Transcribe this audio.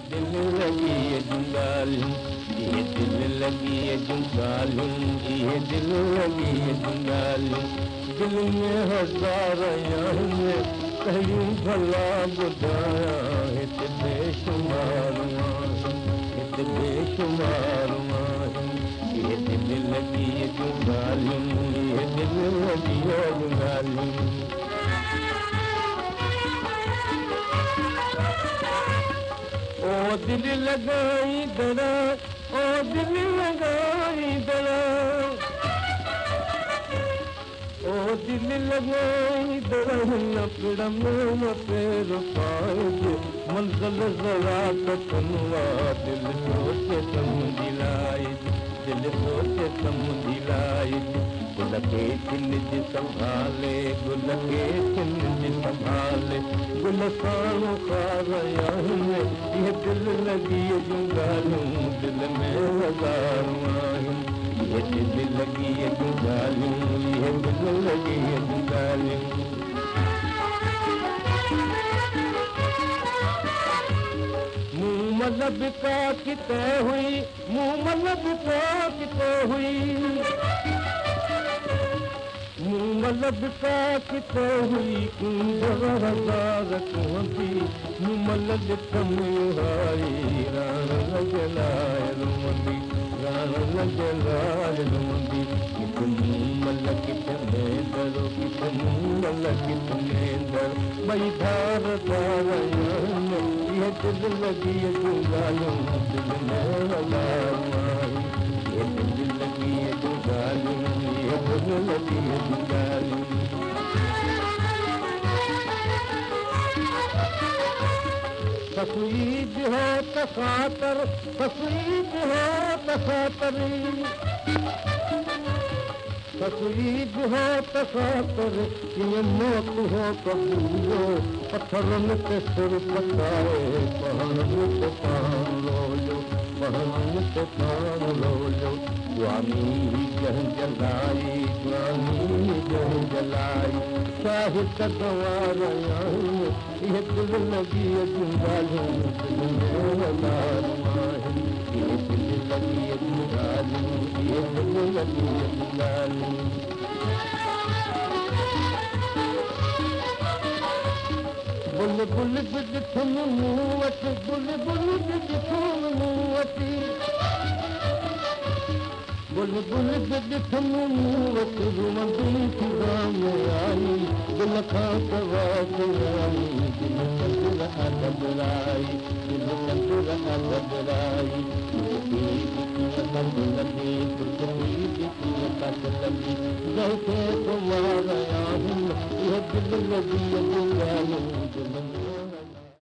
दिल लॻी जुंगालियूं ये दिल लॻी जुंगालियूं ये दिल लॻी जुंगालियूं दिल में हज़ार आहिनि कहियूं भला ॿुधायां हिते बेशुमार हिते बेशुमार ये दिल लॻी जुंगालियूं ये दिल लॻी जुंगालियूं ओ दिल लगाई दरा ओ दिल लगाई दरा ओ दिल लगाई दरा न पिड़ में पैर पाए मंज़िल ज़रा तनवा दिल सोचे समुझी लाई दिल सोचे समुझी लाई गुल के सिंज संभाले गुल के सिंज संभाले गुल साणो खार आहिनि ये दिल लॻी जुंगालियूं दिल में हज़ारूं आहिनि ये दिल लॻी जुंगालियूं ये दिल लॻी जुंगालियूं मूं मतलब का किते हुई मूं मतलब का किते हुई मतलब का किते हुई हज़ार कोंदी मतलब कमी राण लॻलाए रोंदी राण लॻलाए रोंदी मल किथे दरो किथे मल किथे दर भई धार धार ये दिल लॻी जुंगालियूं दिल में हज़ार ये दिल लॻी जुंगालियूं ये दिल लॻी जुंगालियूं तस्वीर हो तखातर तस्वीर हो तखातरी तस्वीर हो तखातर ये मौत हो कबूलो पत्थरन पे सिर पकाए पहाड़ों पे पान लोलो पहाड़ों पे पान लोलो स्वामी जह जलाई स्वामी जह जलाई साहित गवार ये दिल लगी जुंगालियों दिल में हज़ार ये दिल लगी जुंगालियों ये दिल लगी जुंगालियों बुल बुल बिज थुम मुवत बुल बुल बिज थुम मुवती बुल बुल बिज थुम मुवत रुमंदी खुदा में आई दिल खां सवाद आई दिल कंदर अदब लाई दिल कंदर अदब लाई लगी जैसे तुम्हारा ये दिल लगी जुंगालियों दिल में